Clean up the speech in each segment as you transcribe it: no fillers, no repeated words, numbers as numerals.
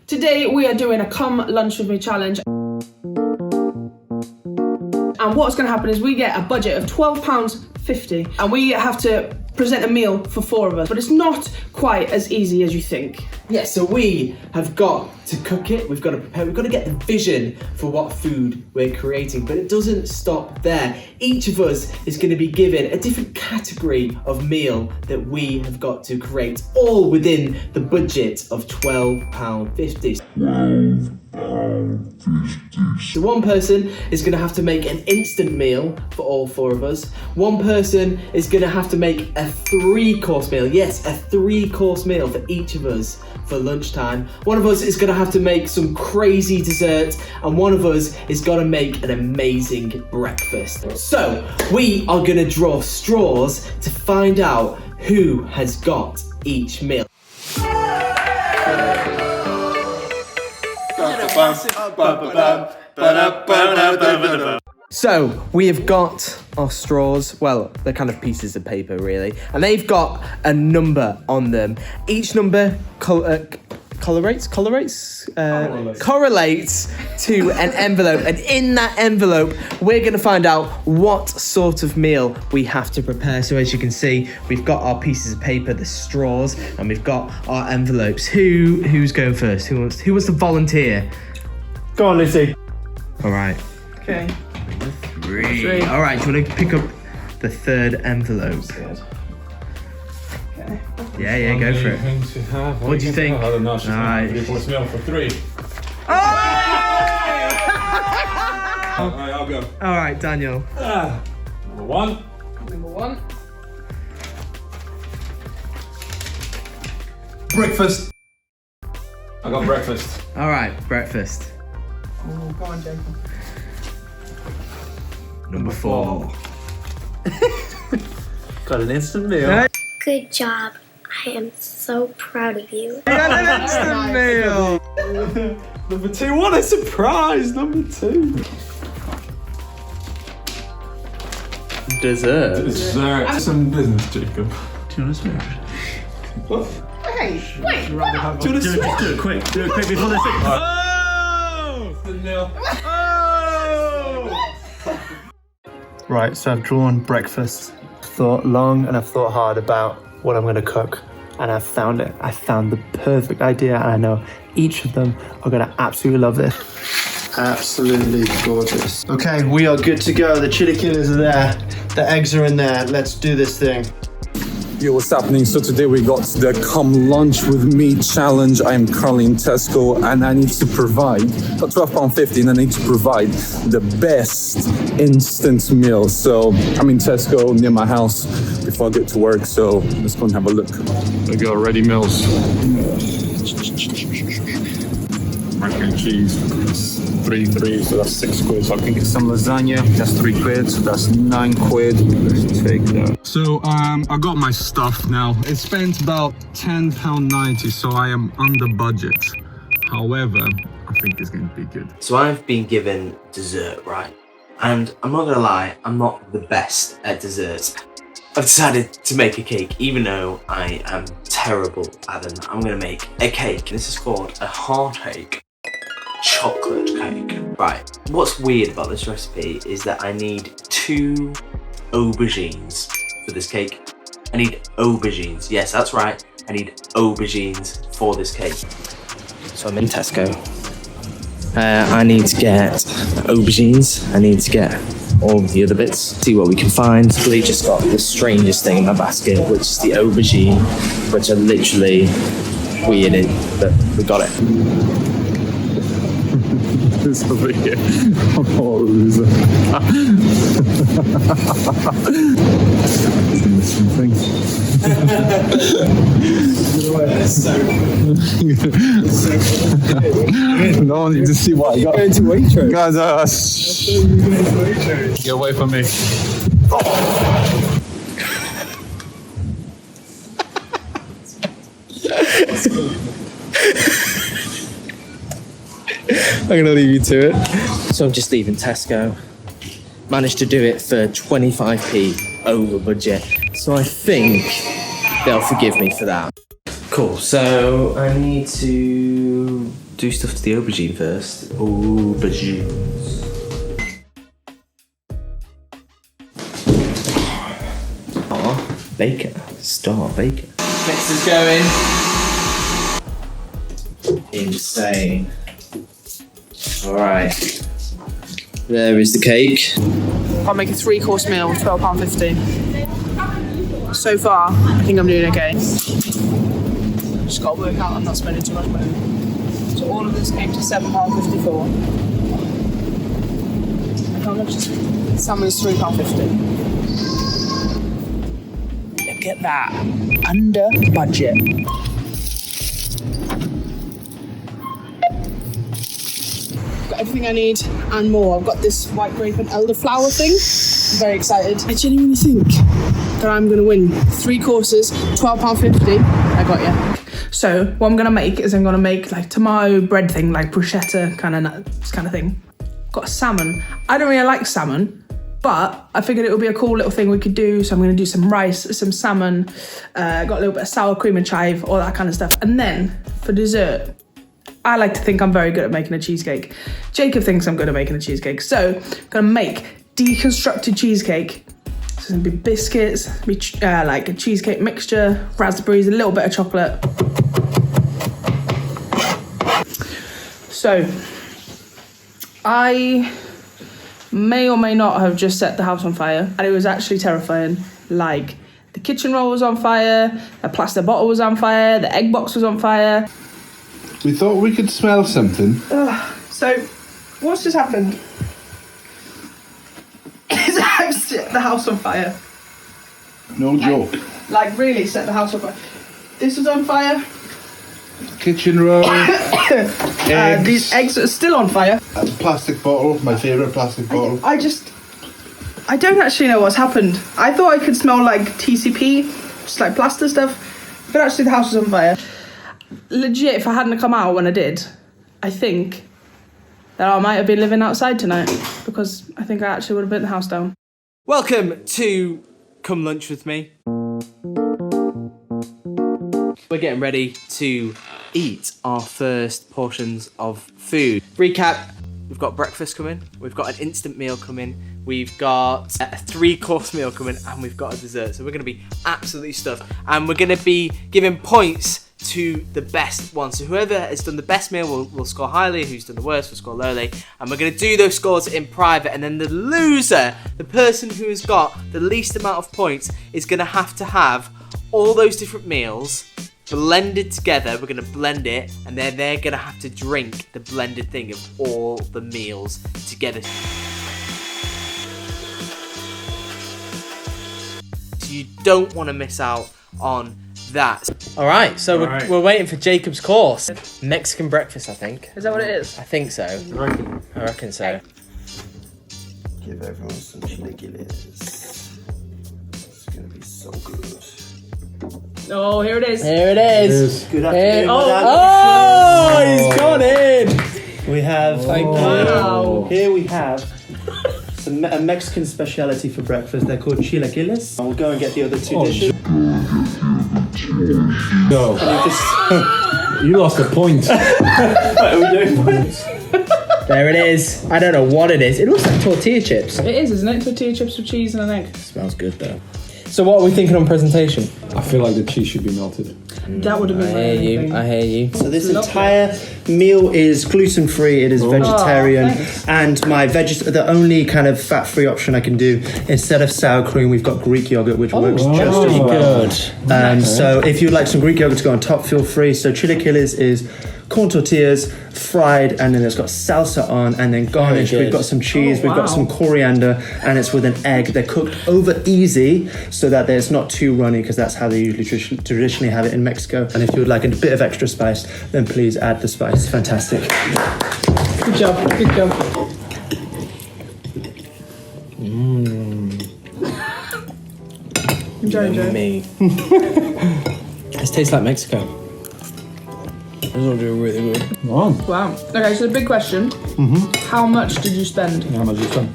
Today we are doing a Come Lunch With Me challenge. And what's going to happen is we get a budget of £12.50 and we have to present a meal for 4 of us, but it's not quite as easy as you think. Yeah, so we have got to cook it, we've got to prepare, we've got to get the vision for what food we're creating, but it doesn't stop there. Each of us is going to be given a different category of meal that we have got to create, all within the budget of £12.50. So one person is going to have to make an instant meal for all 4 of us. One person is going to have to make a 3-course meal. Yes, a 3-course meal for each of us for lunchtime. One of us is going to have to make some crazy dessert, and one of us is going to make an amazing breakfast. So we are going to draw straws to find out who has got each meal. So we have got our straws, well, they're kind of pieces of paper really, and they've got a number on them. Each number correlates to an envelope, and in that envelope we're going to find out what sort of meal we have to prepare. So as you can see, we've got our pieces of paper, the straws, and we've got our envelopes. Who's going first? Who wants to volunteer? Go on, Lucy. All right. Okay. 3. All right, do you want to pick up the 3rd envelope? Okay. Yeah, go for it. What do you think? I don't know. She's Alright. going to meal for 3. Alright, I'll go. All right, Daniel. Number 1. Number 1. Breakfast. I got breakfast. All right, breakfast. Oh, go on, Jacob. Number 4. Got an instant meal. Good job. I am so proud of you. You got an instant meal. Number 2. What a surprise. Number 2. Dessert. Dessert. Some business, Jacob. Do you want to switch? What? Hey, wait, Do you want to switch? Do it quick before they say. Oh! Instant meal. Right, so I've drawn breakfast. Thought long and I've thought hard about what I'm going to cook, and I've found it. I found the perfect idea, and I know each of them are going to absolutely love this. Absolutely gorgeous. Okay, we are good to go. The chili killers are there. The eggs are in there. Let's do this thing. Yo, what's happening? So today we got the Come Lunch With Me challenge. I am currently in Tesco and I need to provide, for £12.50, and I need to provide the best instant meal. So I'm in Tesco near my house before I get to work, so let's go and have a look. We got ready meals. Mac and cheese, 3, so that's £6. So I can get some lasagna, that's £3, so that's £9. Let's take that. So I got my stuff now. It spent about £10.90, so I am under budget. However, I think it's going to be good. So I've been given dessert, right? And I'm not gonna lie, I'm not the best at desserts. I've decided to make a cake, even though I am terrible at them. I'm gonna make a cake. This is called a heartache chocolate cake. Right, what's weird about this recipe is that I need 2 aubergines for this cake. I need aubergines, yes, that's right. I need aubergines for this cake. So I'm in Tesco. I need to get aubergines. I need to get all the other bits. See what we can find. We just got the strangest thing in my basket, which is the aubergine, which are literally weird, but we got it. This over here. Oh, loser. Something. No one needs to see what I got. Going to Waitrose. Guys, get away from me. I'm gonna leave you to it. So I'm just leaving Tesco. Managed to do it for 25p over budget. So I think they'll forgive me for that. Cool, so I need to do stuff to the aubergine first. Aubergines. Bacon. Star bacon. Mix is going. Insane. Alright. There is the cake. I'll make a 3-course meal, £12.50. So far, I think I'm doing okay. Just gotta work out I'm not spending too much money. So all of this came to £7.54. How much is salmon? Is £3.50. Look at that. Under budget. Got everything I need and more. I've got this white grape and elderflower thing. I'm very excited. I genuinely think that I'm gonna win 3 courses, £12.50. I got you. So what I'm gonna make is I'm gonna make like tomato bread thing, like bruschetta kind of thing. Got salmon. I don't really like salmon, but I figured it would be a cool little thing we could do. So I'm gonna do some rice, some salmon, got a little bit of sour cream and chive, all that kind of stuff. And then for dessert, I like to think I'm very good at making a cheesecake. Jacob thinks I'm good at making a cheesecake. So I'm gonna make deconstructed cheesecake. So it's gonna be biscuits, like a cheesecake mixture, raspberries, a little bit of chocolate. So I may or may not have just set the house on fire, and it was actually terrifying. Like, the kitchen roll was on fire, a plastic bottle was on fire, the egg box was on fire. We thought we could smell something. So, what's just happened? Is I've set the house on fire. No joke. Like, really set the house on fire. This was on fire. Kitchen roll. Eggs. These eggs are still on fire. A plastic bottle, my favourite plastic bottle. I don't actually know what's happened. I thought I could smell like TCP, just like plaster stuff, but actually the house was on fire. Legit, if I hadn't come out when I did, I think that I might have been living outside tonight, because I think I actually would have burnt the house down. Welcome to Come Lunch With Me. We're getting ready to eat our first portions of food. Recap, we've got breakfast coming, we've got an instant meal coming, we've got a 3-course meal coming, and we've got a dessert. So we're going to be absolutely stuffed, and we're going to be giving points to the best one. So whoever has done the best meal will score highly, who's done the worst will score lowly, and we're going to do those scores in private, and then the loser, the person who has got the least amount of points, is going to have all those different meals blended together. We're going to blend it, and then they're going to have to drink the blended thing of all the meals together. So you don't want to miss out on that. Alright, so we're waiting for Jacob's course. Mexican breakfast, I think. Is that what it is? I think so. I reckon so. Give everyone some chilaquiles. It's gonna be so good. Oh, here it is. Here it is. Good afternoon. Oh, he's got in. We have. Wow. Here we have a Mexican speciality for breakfast. They're called chilaquiles. We'll go and get the other 2 dishes. No. You lost a point. Are we doing points? There it is. I don't know what it is. It looks like tortilla chips. It is, isn't it? Tortilla chips with cheese and an egg. Smells good though. So what are we thinking on presentation? I feel like the cheese should be melted. That would have been my thing. I hear you. So this entire meal is gluten-free, it is vegetarian, and the only kind of fat-free option I can do, instead of sour cream, we've got Greek yogurt, which works just as well. Good. So if you'd like some Greek yogurt to go on top, feel free. So chilaquiles is corn tortillas, fried, and then it's got salsa on, and then garnished. We've got some cheese, we've got some coriander, and it's with an egg. They're cooked over easy so that it's not too runny, because that's how they usually traditionally have it in Mexico. And if you would like a bit of extra spice, then please add the spice. Fantastic. Good job. Good job. Enjoy. Me. This tastes like Mexico. This will do really good. Wow. Okay, so the big question. How much did you spend? How much did you spend?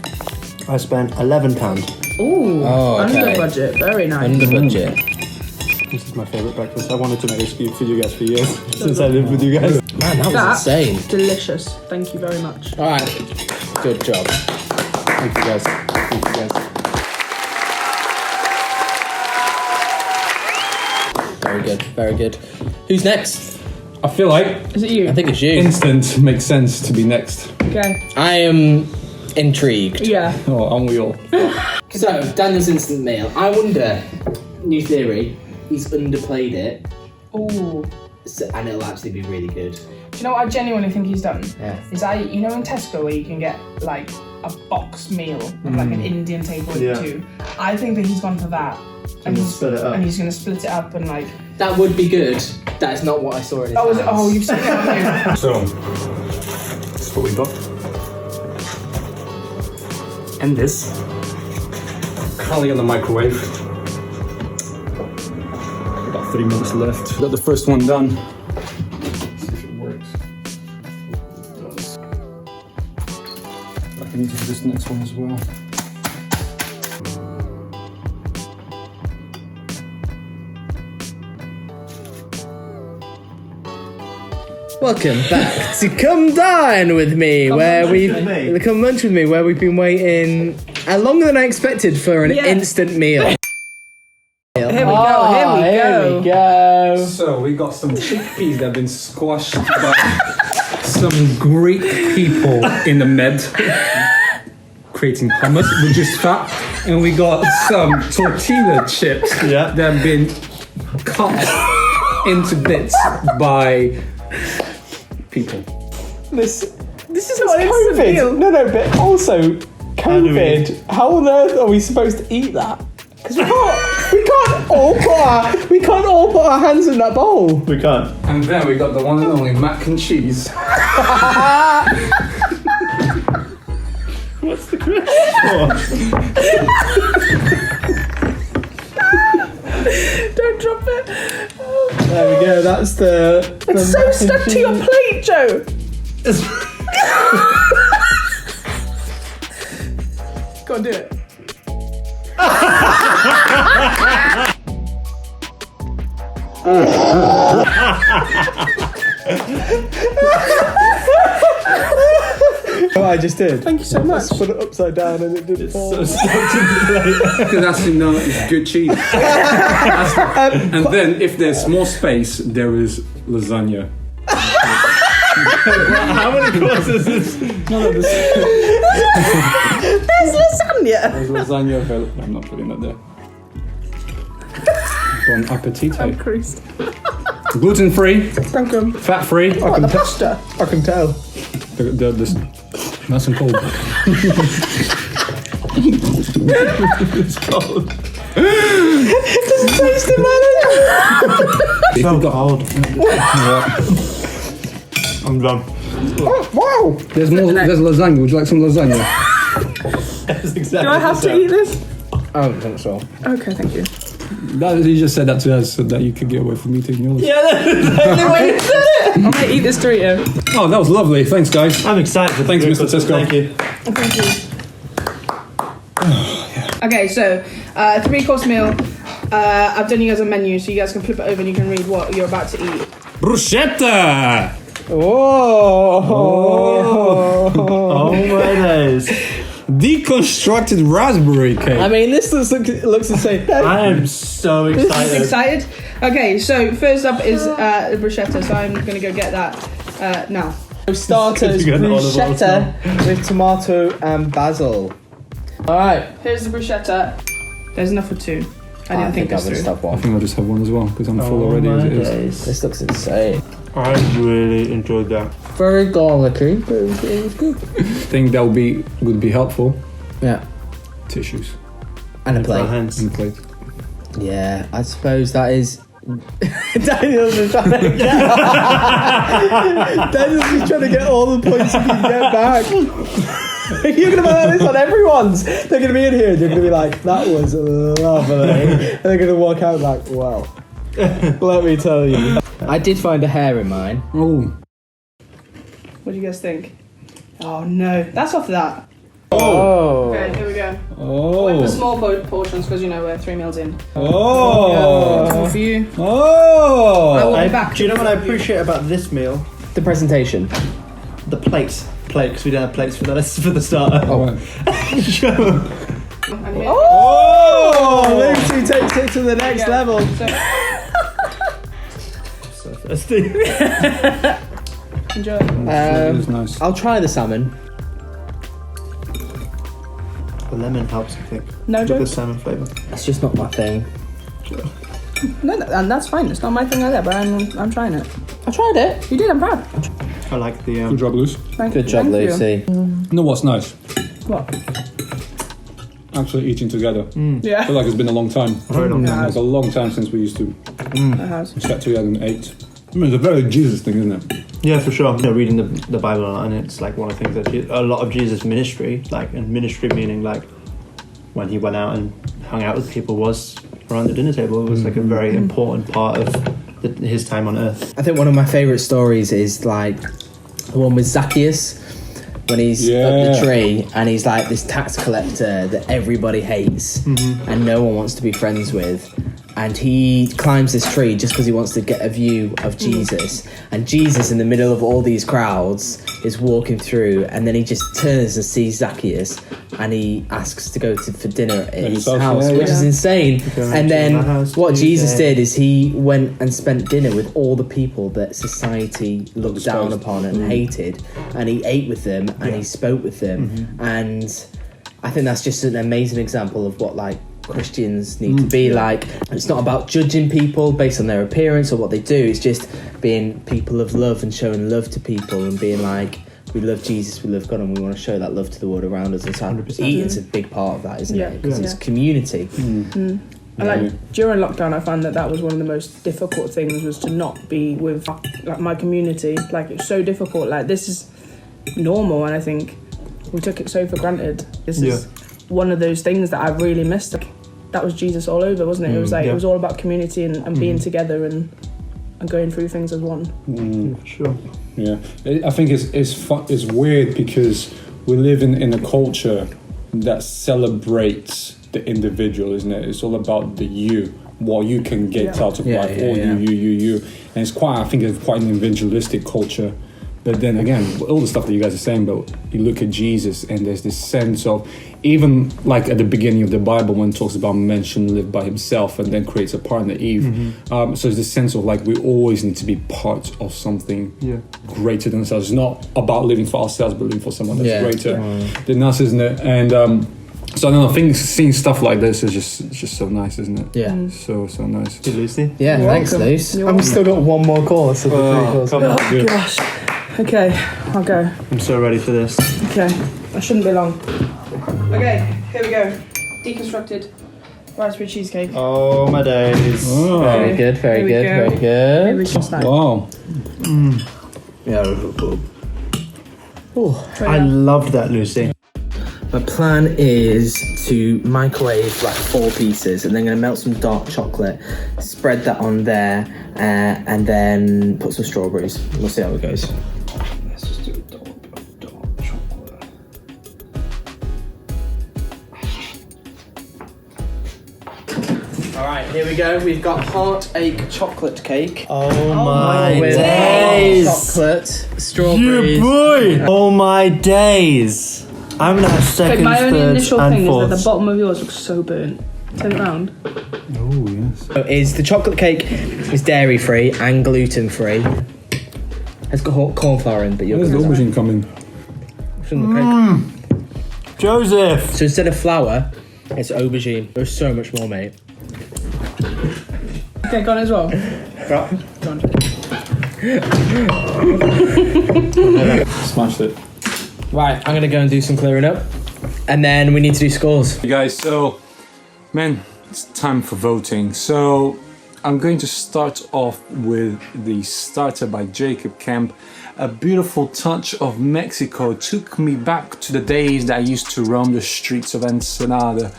I spent £11. Ooh, under budget. Very nice. Under budget. This is my favourite breakfast. I wanted to make a scoop for you guys for years, since I lived with you guys. Man, that was insane. Delicious. Thank you very much. All right, good job. Thank you guys. Thank you guys. Very good, very good. Who's next? I feel like Is it you? I think it's you. instant makes sense to be next. Okay. I am intrigued. Yeah. Oh, aren't we all? So, Daniel's instant meal. I wonder, new theory, he's underplayed it, Ooh. and it'll actually be really good. Do you know what I genuinely think he's done? Yeah. Is you know in Tesco where you can get like a box meal of like an Indian takeaway too? I think that he's gone for that. And he's split it up. And he's gonna split it up and like. That would be good. That is not what I saw in his Oh, house. you've seen it, haven't you? So, that's what we got. And this. Currently on the microwave. About 3 minutes left. Got the first one done. See if it works. It does. I need to do this next one as well. Welcome back to Come Dine With Me, Come Lunch With Me, where we've been waiting longer than I expected for an instant meal. Here we go. So we got some chickpeas that have been squashed by some Greek people in the Med, creating hummus, which is fat, and we got some tortilla chips that have been cut into bits by people. This is what COVID. No, but also COVID. How on earth are we supposed to eat that? Because we can't all put our hands in that bowl. We can't. And then we got the one and only mac and cheese. What's the question? Don't drop it. There we go. That's the. It's so stuck to your plate, Joe. Go on, do it. What I just did. Thank you so much. Put it upside down and it didn't fall. Because that's it's good cheese. And then if there's more space, there is lasagna. How many courses is this? There's lasagna. There's lasagna available. I'm not putting that there. Bon appetito. I'm creased. Gluten free, Thank you. fat free. What, the pasta? I can tell. Nice and cold. It's cold. It doesn't taste it, man. So cold. I'm done. Oh, wow. There's lasagna. Would you like some lasagna? That's exactly. Do I have to eat this? I don't think so. Okay, thank you. You just said that to us so that you could get away from eating yours. Yeah, that's Why you said it? I'm gonna eat this Dorito. Oh, that was lovely. Thanks, guys. I'm excited. Thanks, Mr. Tesco. Thank you. Thank you. Okay, so 3-course meal. I've done you guys a menu, so you guys can flip it over and you can read what you're about to eat. Bruschetta! Oh my days. Deconstructed raspberry cake. I mean, this looks insane. I am so excited. This is excited. Okay, so first up is the bruschetta, so I'm gonna go get that now. Starters, bruschetta with tomato and basil. Alright, here's the bruschetta. There's enough for 2. I didn't think this through. I think I'll just have one as well because I'm full already as it is. This looks insane. I really enjoyed that. Very garlicky, but it was good. I think that would be helpful. Yeah. Tissues. And a plate. And a plate. Yeah, I suppose that is. Daniel's just trying to get. Daniel's just trying to get all the points he can get back. You're gonna put this on everyone's. They're gonna be in here. They're gonna be like, "That was lovely," and they're gonna walk out like, "Well, let me tell you." I did find a hair in mine. Oh. What do you guys think? Oh no, that's off that. Oh. Okay, here we go. Oh. Went for small portions because we're 3 meals in. Oh. More for you. Oh. I will be back. Do you know what I appreciate about this meal? the presentation? The plates, because we don't have plates for the starter. Oh, Oh! Lucy takes it to the next level. So thirsty. Enjoy. it was nice. I'll try the salmon. The lemon helps, I think. No With the joke. salmon flavour. It's just not my thing. No, and that's fine. It's not my thing either, but I'm trying it. I tried it. You did. I'm proud. I like the Good job, Luce. Good job, Thank you. Lucy. You know what's nice? What? Actually eating together. I Yeah. feel like it's been a long time. very long time. It's a long time since we used to It has. get together and ate. I mean, it's a very Jesus thing, isn't it? Yeah, for sure. Reading the Bible a lot, and it's like one of the things that a lot of Jesus' ministry, like, and ministry meaning like when he went out and hung out with people, was around the dinner table. It was like a very important part of his time on earth. I think one of my favourite stories is like the one with Zacchaeus when he's up the tree and he's like this tax collector that everybody hates and no one wants to be friends with. And he climbs this tree just because he wants to get a view of Jesus. And Jesus, in the middle of all these crowds, is walking through, and then he just turns and sees Zacchaeus, and he asks to go for dinner at his house, which is insane. And then what Jesus did is he went and spent dinner with all the people that society looked down upon and hated, and he ate with them and he spoke with them. And I think that's just an amazing example of what like Christians need to be like. And it's not about judging people based on their appearance or what they do. It's just being people of love and showing love to people and being like, we love Jesus, we love God, and we want to show that love to the world around us. And so eating's a big part of that, isn't it? Because it's community. And like during lockdown, I found that was one of the most difficult things, was to not be with like my community. Like, it's so difficult. Like, this is normal, and I think we took it so for granted. This is one of those things that I really missed. Like, that was Jesus all over, wasn't it? It was like it was all about community and being together and going through things as one. For sure. Yeah, I think it's weird because we live in a culture that celebrates the individual, isn't it? It's all about the you, what you can get out of life, all you, and it's quite. I think it's quite an individualistic culture. But then again, all the stuff that you guys are saying, but you look at Jesus and there's this sense of, even like at the beginning of the Bible when it talks about man should live by himself and then creates a partner, Eve. So there's this sense of like we always need to be part of something greater than ourselves. It's not about living for ourselves, but living for someone that's greater than us, isn't it? And so I don't know, I think seeing stuff like this is just so nice, isn't it? Yeah. So nice. Hey, Lucy. Yeah, thanks, Luce. I've still got one more course of the 3 courses. Oh gosh. Okay, I'll go. I'm so ready for this. Okay, I shouldn't be long. Okay, here we go. Deconstructed raspberry cheesecake. Oh my days. Oh. Very good, very Here we good, go. very good. Maybe we can snack. Wow. Yeah. Ooh. I loved that, Lucy. My plan is to microwave like 4 pieces, and then I'm going to melt some dark chocolate, spread that on there, and then put some strawberries. We'll see how it goes. Let's just do dark chocolate. Alright, here we go. We've got heartache chocolate cake. Oh my With days. chocolate, strawberries. boy. Oh my days. I'm gonna have seconds, My only thirds, initial and thing fourths. is that the bottom of yours looks so burnt. Turn it round. Oh yes. Is the chocolate cake is dairy free and gluten free. It's got corn flour in, but you're Where's the going aubergine coming? Joseph. So instead of flour, it's aubergine. There's so much more, mate. Okay, gone as well. Gone. Smashed it. Right, I'm gonna go and do some clearing up, and then we need to do scores. Hey guys, so man, it's time for voting. So I'm going to start off with the starter by Jacob Kemp. A beautiful touch of Mexico took me back to the days that I used to roam the streets of Ensenada.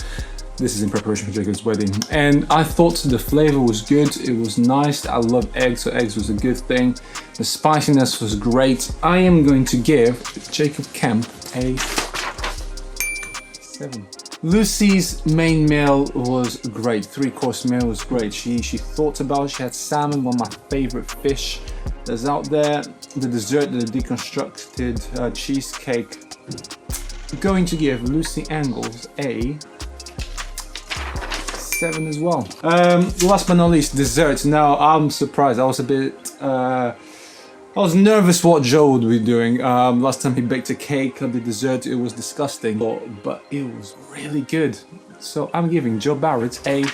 This is in preparation for Jacob's wedding. And I thought the flavor was good, it was nice. I love eggs, so eggs was a good thing. The spiciness was great. I am going to give Jacob Kemp a 7. Lucy's main meal was great. 3-course meal was great. She thought about it. She had salmon, one of my favorite fish that's out there. the dessert, the deconstructed cheesecake. I'm going to give Lucy Angles a 7 as well. Last but not least, desserts. Now I'm surprised. I was a bit. I was nervous what Joe would be doing. Last time he baked a cake on the dessert, it was disgusting, but it was really good. So I'm giving Joe Barrett a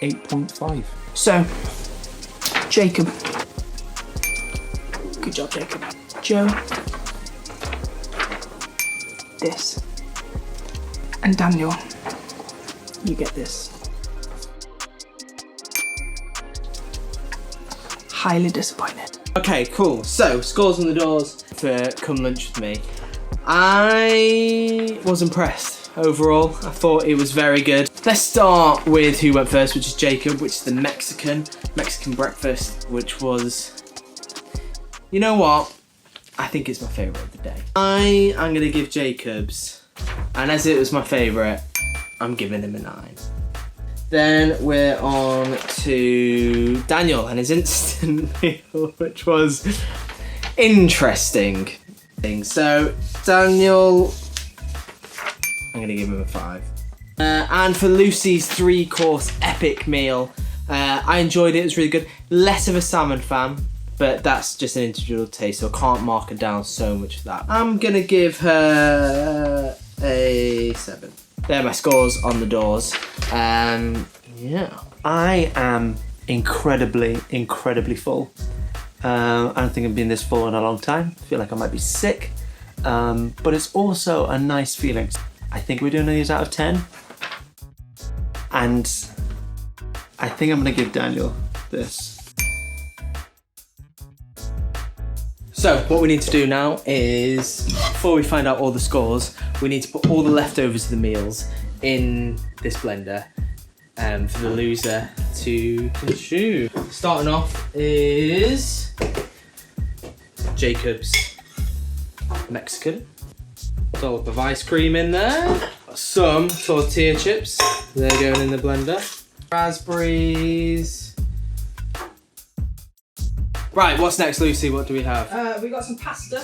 8.5. So, Jacob. Good job, Jacob. Joe. This. And Daniel. You get this. Highly disappointed. Okay, cool. So, scores on the doors for Come Lunch With Me. I was impressed overall. I thought it was very good. Let's start with who went first, which is Jacob, which is the Mexican breakfast, which was, you know what? I think it's my favourite of the day. I'm going to give Jacob's, and as it was my favourite, I'm giving him a 9. Then we're on to Daniel and his instant meal, which was interesting. So, Daniel, I'm going to give him a 5. And for Lucy's 3-course epic meal, I enjoyed it, it was really good. Less of a salmon fan, but that's just an individual taste, so I can't mark her down so much for that. I'm going to give her a 7. They're my scores on the doors. Yeah. I am incredibly full. I don't think I've been this full in a long time. I feel like I might be sick. But it's also a nice feeling. I think we're doing these out of 10. And I think I'm gonna give Daniel this. So what we need to do now is, before we find out all the scores, we need to put all the leftovers of the meals in this blender for the loser to consume. Starting off is Jacob's Mexican. Dollop of ice cream in there. Some tortilla chips. They're going in the blender. Raspberries. Right, what's next, Lucy? What do we have? We got some pasta.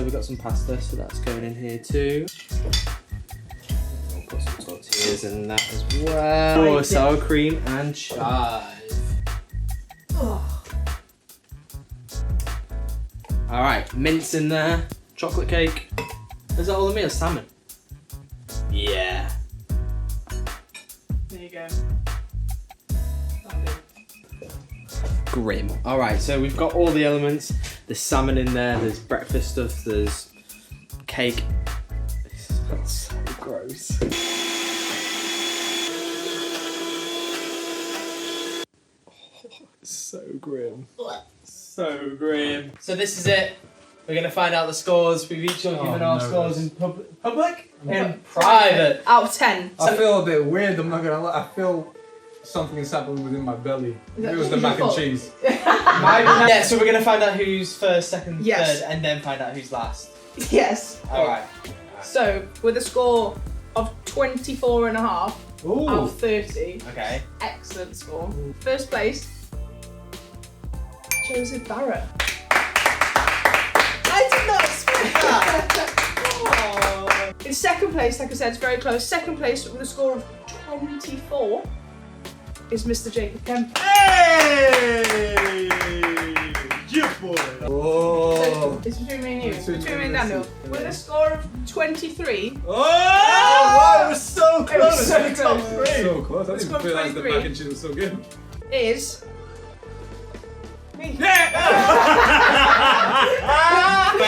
We got some pasta, so that's going in here too. We'll put some tortillas in that as well. Oh, sour cream and chive. Oh. Alright, mince in there. Chocolate cake. Is that all the meal? Salmon. Yeah. There you go. Grim. Alright, so we've got all the elements. There's salmon in there, there's breakfast stuff, there's cake. This smells so gross. Oh, it's so grim. So grim. So this is it. We're going to find out the scores. We've each given our scores in public? In private. Out of 10. I feel a bit weird, I'm not gonna lie. I feel something is happening within my belly. It was the mac and cheese. Yeah, so we're going to find out who's first, second, Yes. third, and then find out who's last. Yes. Alright. So, with a score of 24.5 out of 30. Okay. Excellent score. First place, Joseph Barrett. I did not expect that. In second place, like I said, it's very close. Second place with a score of 24 is Mr. Jacob Kemp. Hey! Yeah, boy! So it's between me and you. It's between me and Daniel. With a score of 23. Oh! Wow, it was so close! It was so Top close. three. So close, I didn't Score realise the 23. mac and cheese was so good. Is me. But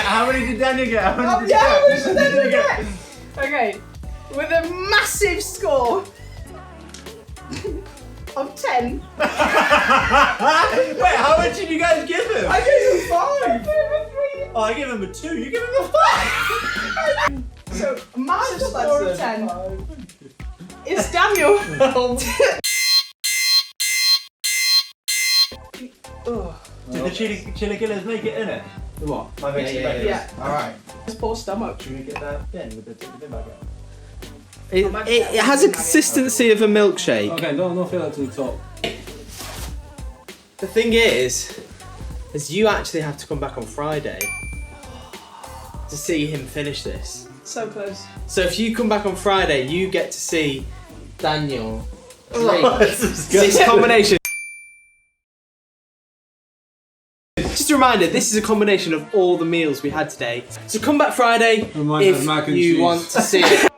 how many did Daniel get? How many did Yeah, you which did Daniel get? Okay, with a massive score of 10. Wait, how much did you guys give him? I gave him 5. I gave him a 3. Oh, I gave him a 2. You gave him a 5. So, a massive score of 10 is Daniel. Did the chili killers make it in it? What? My veggie burgers. Yeah. Alright. His poor stomach. Should we get that bin with the bin back out? It has a consistency of a milkshake. Okay, don't fill that to the top. The thing is, is you actually have to come back on Friday to see him finish this. So close. So if you come back on Friday, you get to see Daniel drink this combination. Just a reminder, this is a combination of all the meals we had today. So come back Friday Remind me of if mac and you cheese. want to see it.